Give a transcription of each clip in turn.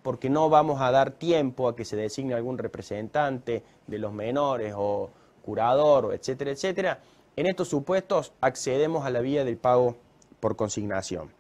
porque no vamos a dar tiempo a que se designe algún representante de los menores o curador, o etcétera, etcétera. En estos supuestos accedemos a la vía del pago por consignación.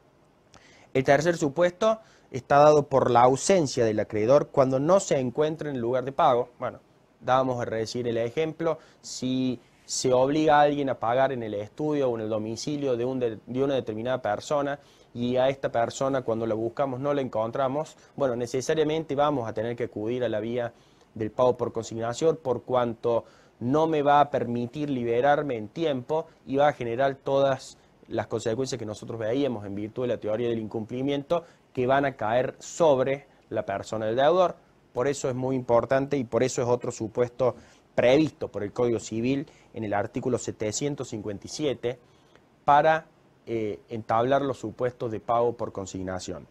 El tercer supuesto está dado por la ausencia del acreedor cuando no se encuentra en el lugar de pago. Bueno, dábamos a decir el ejemplo, si se obliga a alguien a pagar en el estudio o en el domicilio de una determinada persona y a esta persona cuando la buscamos no la encontramos, bueno, necesariamente vamos a tener que acudir a la vía del pago por consignación por cuanto no me va a permitir liberarme en tiempo y va a generar todas las consecuencias que nosotros veíamos en virtud de la teoría del incumplimiento que van a caer sobre la persona del deudor. Por eso es muy importante y por eso es otro supuesto previsto por el Código Civil en el artículo 757 para entablar los supuestos de pago por consignación.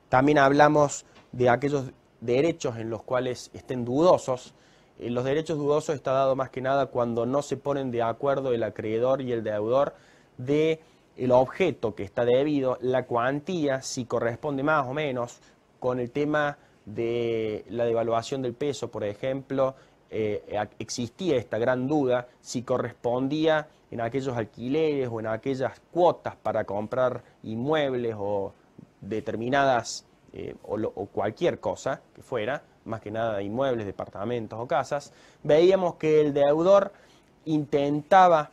También hablamos de aquellos derechos en los cuales estén dudosos. Los derechos dudosos está dado más que nada cuando no se ponen de acuerdo el acreedor y el deudor de el objeto que está debido, la cuantía, si corresponde más o menos, con el tema de la devaluación del peso, por ejemplo, existía esta gran duda si correspondía en aquellos alquileres o en aquellas cuotas para comprar inmuebles o determinadas o cualquier cosa que fuera, más que nada inmuebles, departamentos o casas. Veíamos que el deudor intentaba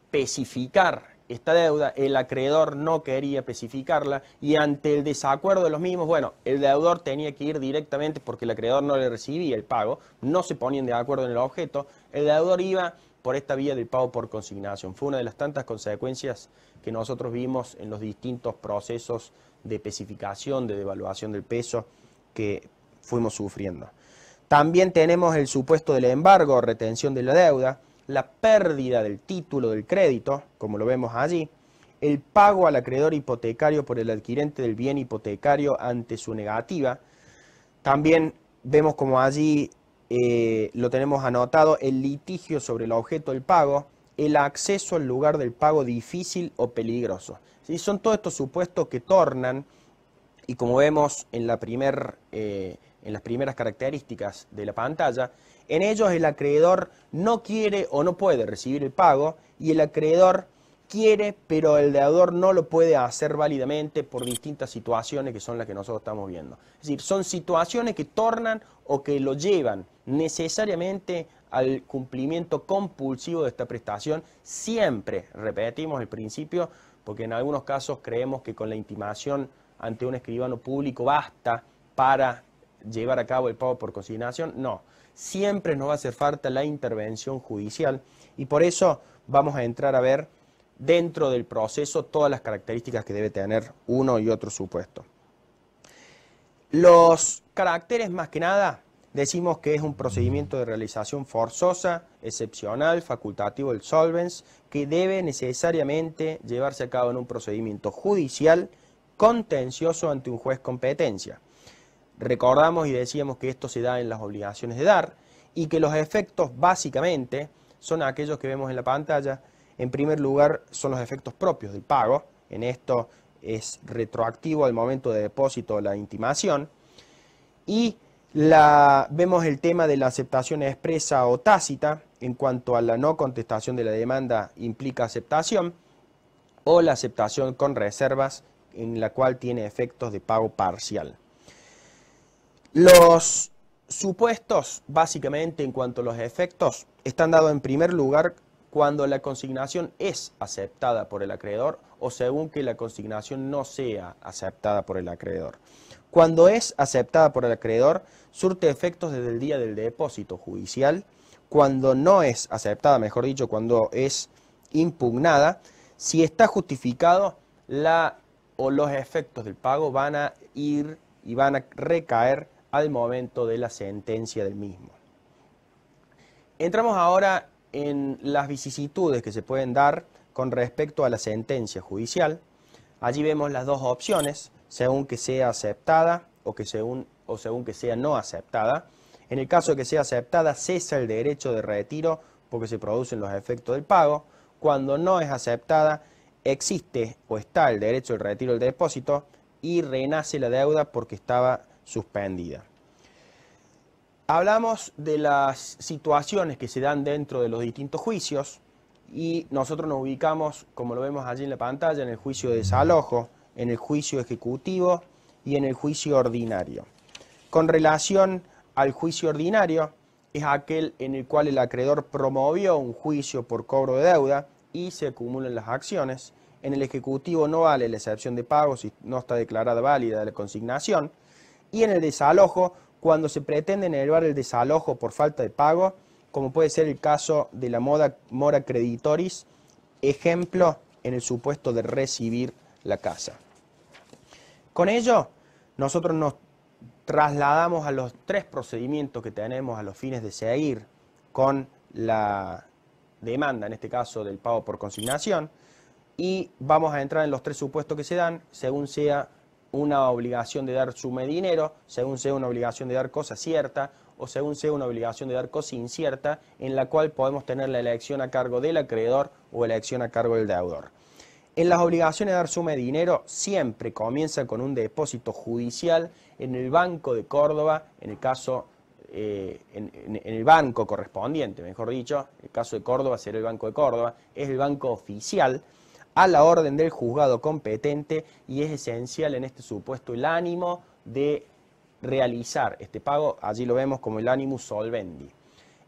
especificar esta deuda, el acreedor no quería especificarla y ante el desacuerdo de los mismos, bueno, el deudor tenía que ir directamente porque el acreedor no le recibía el pago, no se ponían de acuerdo en el objeto, el deudor iba por esta vía del pago por consignación. Fue una de las tantas consecuencias que nosotros vimos en los distintos procesos de especificación, de devaluación del peso que fuimos sufriendo. También tenemos el supuesto del embargo o retención de la deuda, la pérdida del título del crédito, como lo vemos allí, el pago al acreedor hipotecario por el adquirente del bien hipotecario ante su negativa. También vemos como allí lo tenemos anotado, el litigio sobre el objeto del pago, el acceso al lugar del pago difícil o peligroso. ¿Sí? Son todos estos supuestos que tornan, y como vemos en las primeras características de la pantalla, en ellos el acreedor no quiere o no puede recibir el pago y el acreedor quiere, pero el deudor no lo puede hacer válidamente por distintas situaciones que son las que nosotros estamos viendo. Es decir, son situaciones que tornan o que lo llevan necesariamente al cumplimiento compulsivo de esta prestación. Siempre repetimos el principio, porque en algunos casos creemos que con la intimación ante un escribano público basta para llevar a cabo el pago por consignación. No, siempre nos va a hacer falta la intervención judicial y por eso vamos a entrar a ver dentro del proceso todas las características que debe tener uno y otro supuesto. Los caracteres más que nada decimos que es un procedimiento de realización forzosa, excepcional, facultativo del solvens, que debe necesariamente llevarse a cabo en un procedimiento judicial contencioso ante un juez competencia. Recordamos y decíamos que esto se da en las obligaciones de dar y que los efectos básicamente son aquellos que vemos en la pantalla. En primer lugar son los efectos propios del pago, en esto es retroactivo al momento de depósito de la intimación y vemos el tema de la aceptación expresa o tácita en cuanto a la no contestación de la demanda implica aceptación o la aceptación con reservas en la cual tiene efectos de pago parcial. Los supuestos, básicamente, en cuanto a los efectos, están dados en primer lugar cuando la consignación es aceptada por el acreedor o según que la consignación no sea aceptada por el acreedor. Cuando es aceptada por el acreedor, surte efectos desde el día del depósito judicial. Cuando no es aceptada, mejor dicho, cuando es impugnada, si está justificado, los efectos del pago van a ir y van a recaer al momento de la sentencia del mismo. Entramos ahora en las vicisitudes que se pueden dar con respecto a la sentencia judicial. Allí vemos las dos opciones, según que sea aceptada o según que sea no aceptada. En el caso de que sea aceptada, cesa el derecho de retiro porque se producen los efectos del pago. Cuando no es aceptada, existe o está el derecho del retiro del depósito y renace la deuda porque estaba suspendida. Hablamos de las situaciones que se dan dentro de los distintos juicios y nosotros nos ubicamos, como lo vemos allí en la pantalla, en el juicio de desalojo, en el juicio ejecutivo y en el juicio ordinario. Con relación al juicio ordinario, es aquel en el cual el acreedor promovió un juicio por cobro de deuda y se acumulan las acciones. En el ejecutivo no vale la excepción de pago si no está declarada válida la consignación. Y en el desalojo, cuando se pretende elevar el desalojo por falta de pago, como puede ser el caso de la mora creditoris, ejemplo en el supuesto de recibir la casa. Con ello, nosotros nos trasladamos a los 3 procedimientos que tenemos a los fines de seguir con la demanda, en este caso del pago por consignación, y vamos a entrar en los 3 supuestos que se dan, según sea una obligación de dar suma de dinero, según sea una obligación de dar cosa cierta, o según sea una obligación de dar cosa incierta, en la cual podemos tener la elección a cargo del acreedor o elección a cargo del deudor. En las obligaciones de dar suma de dinero siempre comienza con un depósito judicial en el Banco de Córdoba, en el caso, en el banco correspondiente, mejor dicho, el caso de Córdoba será el Banco de Córdoba, es el banco oficial, a la orden del juzgado competente, y es esencial en este supuesto el ánimo de realizar este pago, allí lo vemos como el animus solvendi.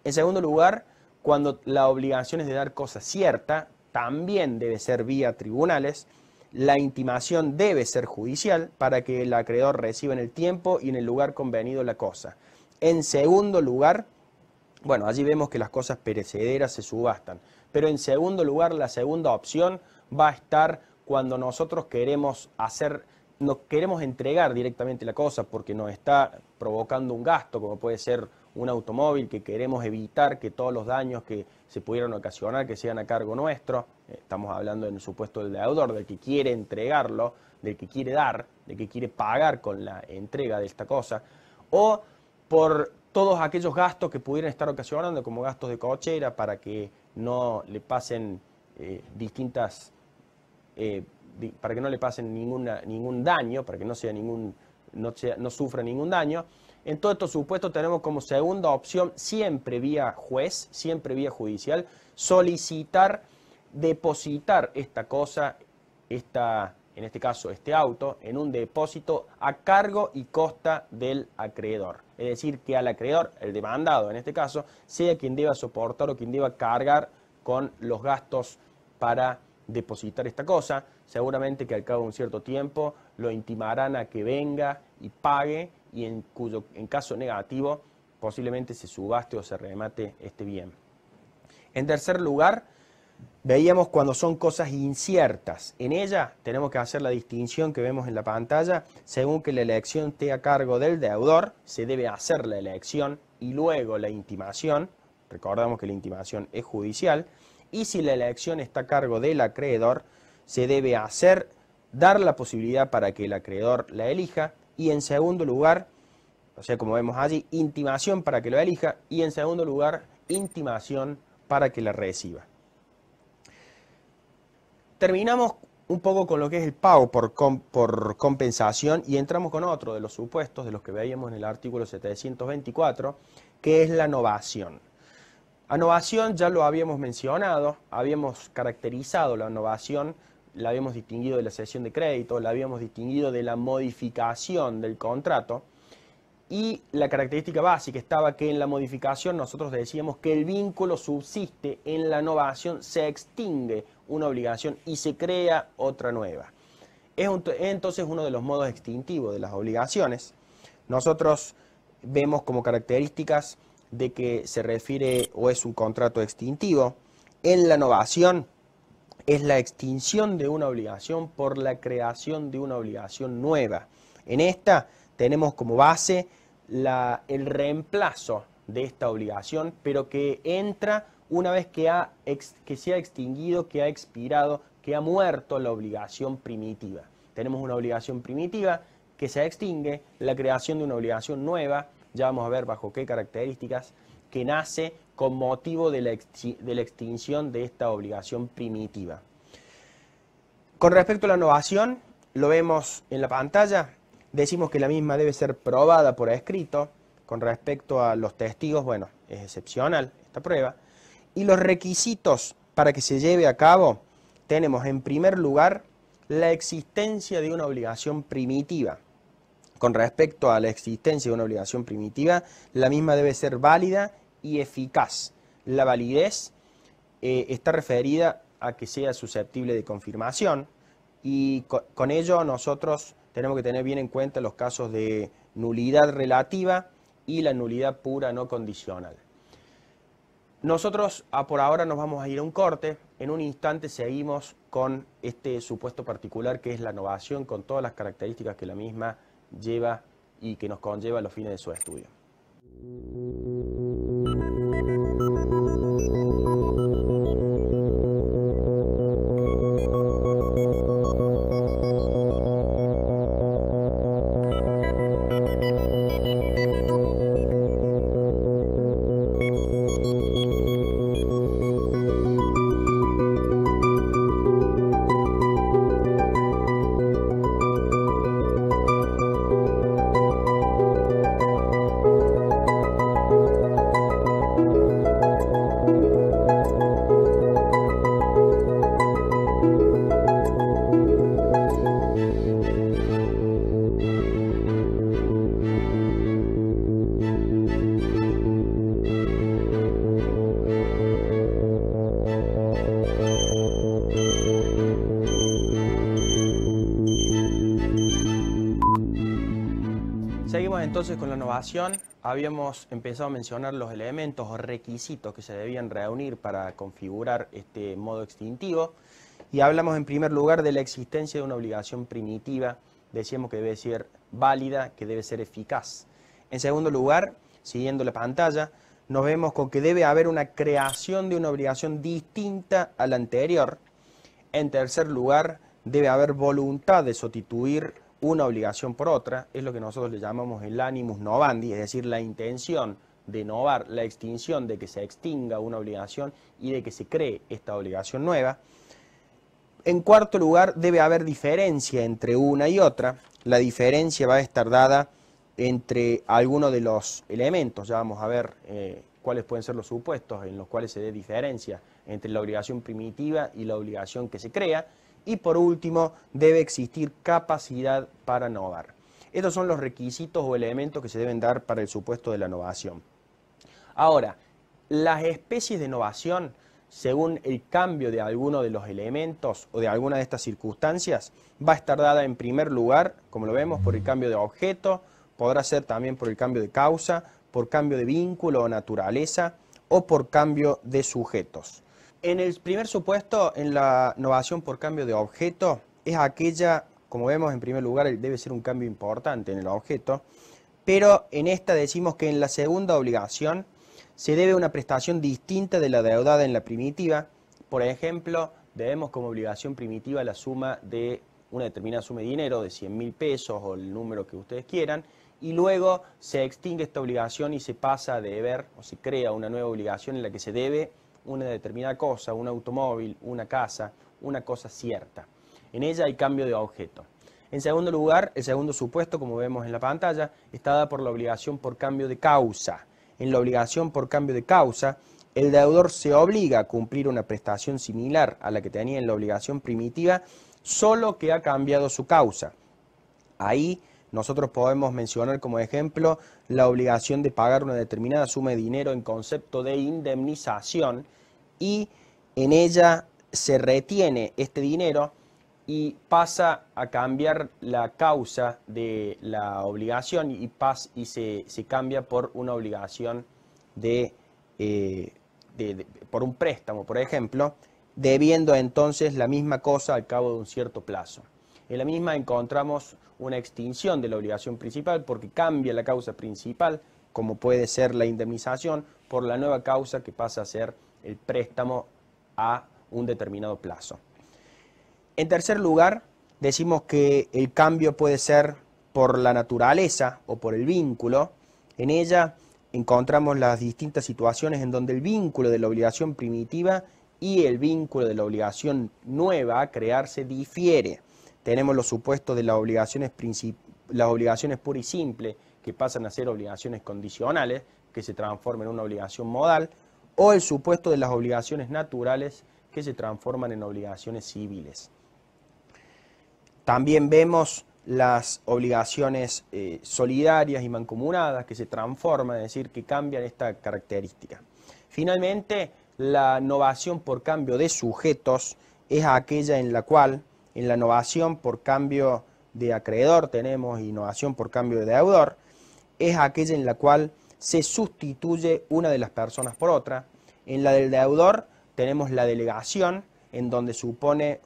En segundo lugar, cuando la obligación es de dar cosa cierta, también debe ser vía tribunales, la intimación debe ser judicial para que el acreedor reciba en el tiempo y en el lugar convenido la cosa. En segundo lugar, bueno, allí vemos que las cosas perecederas se subastan, pero en segundo lugar, la segunda opción va a estar cuando nosotros queremos entregar directamente la cosa porque nos está provocando un gasto, como puede ser un automóvil, que queremos evitar que todos los daños que se pudieran ocasionar que sean a cargo nuestro. Estamos hablando en el supuesto del deudor, del que quiere entregarlo, del que quiere dar, del que quiere pagar con la entrega de esta cosa, o por todos aquellos gastos que pudieran estar ocasionando, como gastos de cochera, para que no le pasen para que no le pasen ningún daño, para que no sufra ningún daño. En todos estos supuestos tenemos como segunda opción, siempre vía juez, siempre vía judicial, depositar esta cosa, en este caso este auto, en un depósito a cargo y costa del acreedor. Es decir, que al acreedor, el demandado en este caso, sea quien deba soportar o quien deba cargar con los gastos para depositar esta cosa. Seguramente que al cabo de un cierto tiempo lo intimarán a que venga y pague, y en caso negativo posiblemente se subaste o se remate este bien. En tercer lugar, veíamos cuando son cosas inciertas. En ella tenemos que hacer la distinción que vemos en la pantalla. Según que la elección esté a cargo del deudor, se debe hacer la elección y luego la intimación. Recordamos que la intimación es judicial. Y si la elección está a cargo del acreedor, se debe dar la posibilidad para que el acreedor la elija. Y en segundo lugar, o sea, como vemos allí, intimación para que lo elija. Y en segundo lugar, intimación para que la reciba. Terminamos un poco con lo que es el pago por compensación y entramos con otro de los supuestos de los que veíamos en el artículo 724, que es la novación. La novación ya lo habíamos mencionado, habíamos caracterizado la novación, la habíamos distinguido de la cesión de crédito, la habíamos distinguido de la modificación del contrato, y la característica básica estaba que en la modificación nosotros decíamos que el vínculo subsiste, en la novación se extingue una obligación y se crea otra nueva. Es entonces uno de los modos extintivos de las obligaciones. Nosotros vemos como características de que se refiere o es un contrato extintivo. En la novación es la extinción de una obligación por la creación de una obligación nueva. En esta tenemos como base el reemplazo de esta obligación, pero que entra una vez que se ha extinguido, que ha expirado, que ha muerto la obligación primitiva. Tenemos una obligación primitiva que se extingue, la creación de una obligación nueva, ya vamos a ver bajo qué características, que nace con motivo de la extinción de esta obligación primitiva. Con respecto a la novación, lo vemos en la pantalla, Decimos que la misma debe ser probada por escrito. Con respecto a los testigos, bueno, es excepcional esta prueba. Y los requisitos para que se lleve a cabo, tenemos en primer lugar la existencia de una obligación primitiva. Con respecto a la existencia de una obligación primitiva, la misma debe ser válida y eficaz. La validez está referida a que sea susceptible de confirmación, y con ello nosotros tenemos que tener bien en cuenta los casos de nulidad relativa y la nulidad pura no condicional. Nosotros por ahora nos vamos a ir a un corte. En un instante seguimos con este supuesto particular que es la novación, con todas las características que la misma lleva y que nos conlleva a los fines de su estudio. Seguimos entonces con la novación. Habíamos empezado a mencionar los elementos o requisitos que se debían reunir para configurar este modo extintivo, y hablamos en primer lugar de la existencia de una obligación primitiva. Decíamos que debe ser válida, que debe ser eficaz. En segundo lugar, siguiendo la pantalla, nos vemos con que debe haber una creación de una obligación distinta a la anterior. En tercer lugar, debe haber voluntad de sustituir una obligación por otra. Es lo que nosotros le llamamos el animus novandi, es decir, la intención de novar, la extinción, de que se extinga una obligación y de que se cree esta obligación nueva. En cuarto lugar, debe haber diferencia entre una y otra. La diferencia va a estar dada entre algunos de los elementos. Ya vamos a ver cuáles pueden ser los supuestos en los cuales se dé diferencia entre la obligación primitiva y la obligación que se crea. Y por último, debe existir capacidad para novar. Estos son los requisitos o elementos que se deben dar para el supuesto de la novación. Ahora, las especies de novación, según el cambio de alguno de los elementos o de alguna de estas circunstancias, va a estar dada en primer lugar, como lo vemos, por el cambio de objeto, podrá ser también por el cambio de causa, por cambio de vínculo o naturaleza, o por cambio de sujetos. En el primer supuesto, en la novación por cambio de objeto, es aquella, como vemos en primer lugar, debe ser un cambio importante en el objeto, pero en esta decimos que en la segunda obligación se debe una prestación distinta de la deudada en la primitiva. Por ejemplo, debemos como obligación primitiva la suma de una determinada suma de dinero, de 100.000 pesos o el número que ustedes quieran, y luego se extingue esta obligación y se pasa a deber, o se crea una nueva obligación en la que se debe una determinada cosa, un automóvil, una casa, una cosa cierta. En ella hay cambio de objeto. En segundo lugar, el segundo supuesto, como vemos en la pantalla, está dada por la obligación por cambio de causa. En la obligación por cambio de causa, el deudor se obliga a cumplir una prestación similar a la que tenía en la obligación primitiva, solo que ha cambiado su causa. Ahí nosotros podemos mencionar como ejemplo la obligación de pagar una determinada suma de dinero en concepto de indemnización, y en ella se retiene este dinero y pasa a cambiar la causa de la obligación y se cambia por una obligación por un préstamo, por ejemplo, debiendo entonces la misma cosa al cabo de un cierto plazo. En la misma encontramos una extinción de la obligación principal porque cambia la causa principal, como puede ser la indemnización, por la nueva causa que pasa a ser el préstamo a un determinado plazo. En tercer lugar, decimos que el cambio puede ser por la naturaleza o por el vínculo. En ella encontramos las distintas situaciones en donde el vínculo de la obligación primitiva y el vínculo de la obligación nueva a crearse difiere. Tenemos los supuestos de las obligaciones las obligaciones pura y simple, que pasan a ser obligaciones condicionales, que se transforman en una obligación modal, o el supuesto de las obligaciones naturales, que se transforman en obligaciones civiles. También vemos las obligaciones solidarias y mancomunadas, que se transforman, es decir, que cambian esta característica. Finalmente, la novación por cambio de sujetos es aquella en la cual, en la novación por cambio de acreedor tenemos y novación por cambio de deudor, es aquella en la cual se sustituye una de las personas por otra. En la del deudor tenemos la delegación, en donde supone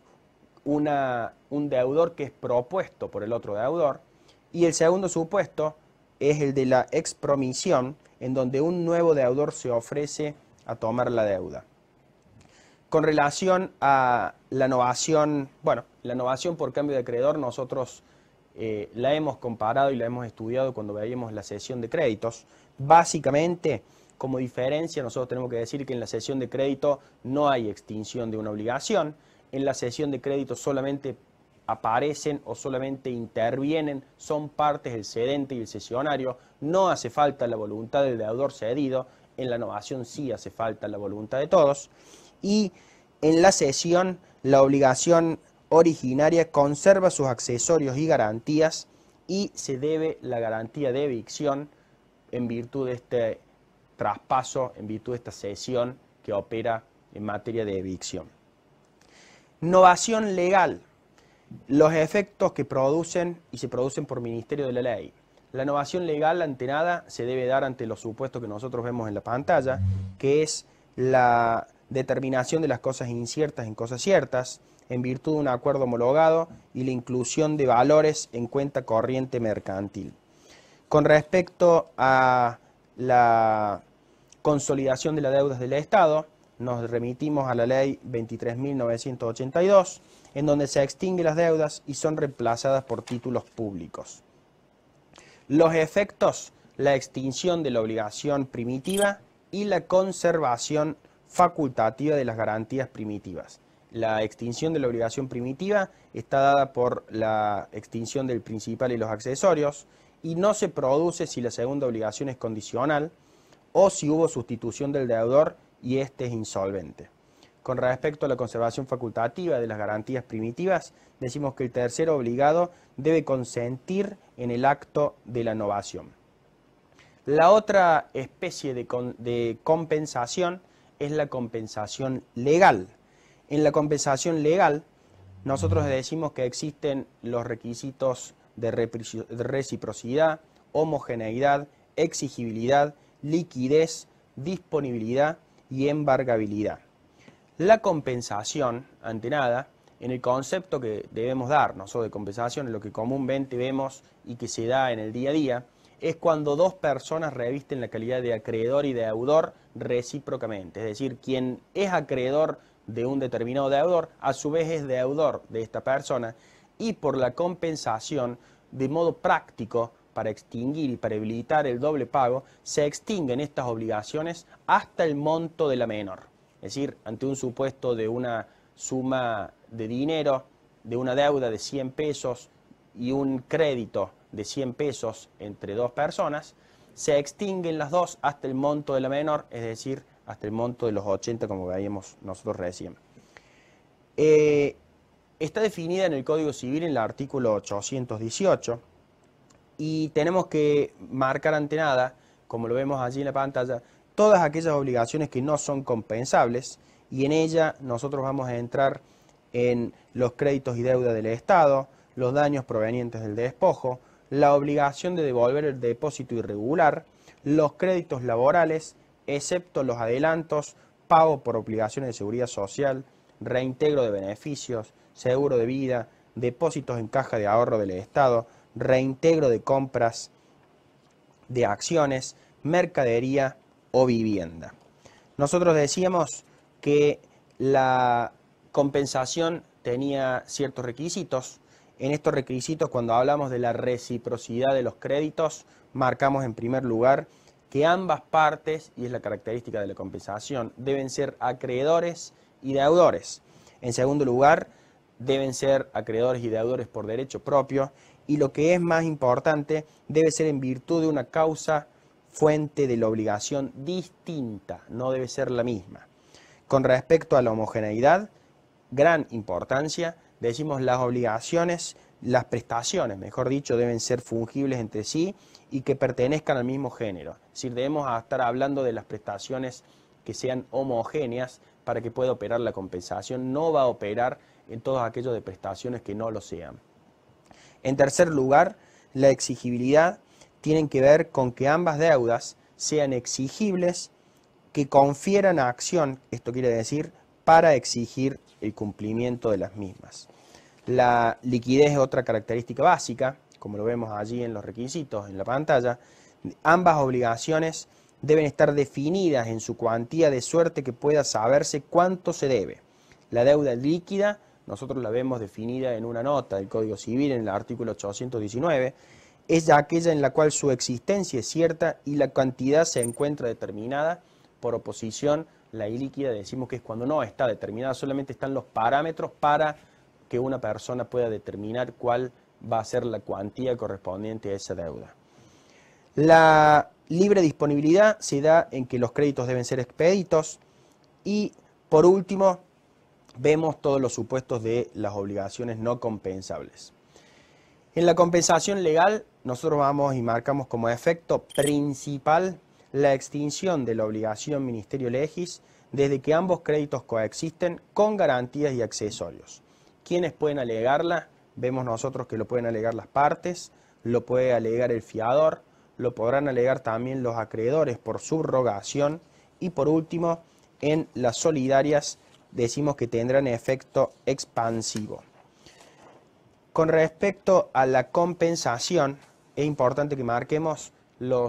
un deudor que es propuesto por el otro deudor, y el segundo supuesto es el de la expromisión, en donde un nuevo deudor se ofrece a tomar la deuda. Con relación a la novación, bueno, la novación por cambio de acreedor nosotros la hemos comparado y la hemos estudiado cuando veíamos la cesión de créditos. Básicamente, como diferencia, nosotros tenemos que decir que en la cesión de crédito no hay extinción de una obligación. En la cesión de crédito solamente aparecen o solamente intervienen, son partes el cedente y el cesionario. No hace falta la voluntad del deudor cedido. En la novación sí hace falta la voluntad de todos. Y en la cesión, la obligación originaria conserva sus accesorios y garantías y se debe la garantía de evicción en virtud de este traspaso, en virtud de esta cesión que opera en materia de evicción. Novación legal. Los efectos que producen y se producen por ministerio de la ley. La novación legal, ante nada, se debe dar ante los supuestos que nosotros vemos en la pantalla, que es la determinación de las cosas inciertas en cosas ciertas, en virtud de un acuerdo homologado y la inclusión de valores en cuenta corriente mercantil. Con respecto a la consolidación de las deudas del Estado, nos remitimos a la ley 23.982, en donde se extinguen las deudas y son reemplazadas por títulos públicos. Los efectos, la extinción de la obligación primitiva y la conservación facultativa de las garantías primitivas. La extinción de la obligación primitiva está dada por la extinción del principal y los accesorios y no se produce si la segunda obligación es condicional o si hubo sustitución del deudor y éste es insolvente. Con respecto a la conservación facultativa de las garantías primitivas, decimos que el tercero obligado debe consentir en el acto de la novación. La otra especie de compensación es la compensación legal. En la compensación legal, nosotros decimos que existen los requisitos de reciprocidad, homogeneidad, exigibilidad, liquidez, disponibilidad y embargabilidad. La compensación, ante nada, en el concepto que debemos dar nosotros de compensación, en lo que comúnmente vemos y que se da en el día a día, es cuando dos personas revisten la calidad de acreedor y deudor recíprocamente. Es decir, quien es acreedor de un determinado deudor, a su vez es deudor de esta persona, y por la compensación, de modo práctico, para extinguir y para evitar el doble pago, se extinguen estas obligaciones hasta el monto de la menor. Es decir, ante un supuesto de una suma de dinero, de una deuda de 100 pesos y un crédito de 100 pesos entre dos personas, se extinguen las dos hasta el monto de la menor, es decir, hasta el monto de los 80, como veíamos nosotros recién. Está definida en el Código Civil en el artículo 818 y tenemos que marcar ante nada, como lo vemos allí en la pantalla, todas aquellas obligaciones que no son compensables, y en ella nosotros vamos a entrar en los créditos y deuda del Estado, los daños provenientes del despojo, la obligación de devolver el depósito irregular, los créditos laborales, excepto los adelantos, pago por obligaciones de seguridad social, reintegro de beneficios, seguro de vida, depósitos en caja de ahorro del Estado, reintegro de compras de acciones, mercadería o vivienda. Nosotros decíamos que la compensación tenía ciertos requisitos. En estos requisitos, cuando hablamos de la reciprocidad de los créditos, marcamos en primer lugar que ambas partes, y es la característica de la compensación, deben ser acreedores y deudores. En segundo lugar, deben ser acreedores y deudores por derecho propio. y lo que es más importante, debe ser en virtud de una causa fuente de la obligación distinta, no debe ser la misma. Con respecto a la homogeneidad, gran importancia, decimos las obligaciones, las prestaciones, mejor dicho, deben ser fungibles entre sí y que pertenezcan al mismo género. Es decir, debemos estar hablando de las prestaciones que sean homogéneas para que pueda operar la compensación. No va a operar en todos aquellos de prestaciones que no lo sean. En tercer lugar, la exigibilidad tiene que ver con que ambas deudas sean exigibles, que confieran acción, esto quiere decir, para exigir el cumplimiento de las mismas. La liquidez es otra característica básica, como lo vemos allí en los requisitos en la pantalla. Ambas obligaciones deben estar definidas en su cuantía de suerte que pueda saberse cuánto se debe. La deuda líquida, nosotros la vemos definida en una nota del Código Civil en el artículo 819, es aquella en la cual su existencia es cierta y la cantidad se encuentra determinada. Por oposición, la ilíquida decimos que es cuando no está determinada, solamente están los parámetros para que una persona pueda determinar cuál va a ser la cuantía correspondiente a esa deuda. La libre disponibilidad se da en que los créditos deben ser expeditos y, por último, vemos todos los supuestos de las obligaciones no compensables. En la compensación legal, nosotros vamos y marcamos como efecto principal la extinción de la obligación ministerio legis desde que ambos créditos coexisten con garantías y accesorios. ¿Quiénes pueden alegarla? Vemos nosotros que lo pueden alegar las partes, lo puede alegar el fiador, lo podrán alegar también los acreedores por subrogación y por último, en las solidarias decimos que tendrán efecto expansivo. Con respecto a la compensación, es importante que marquemos los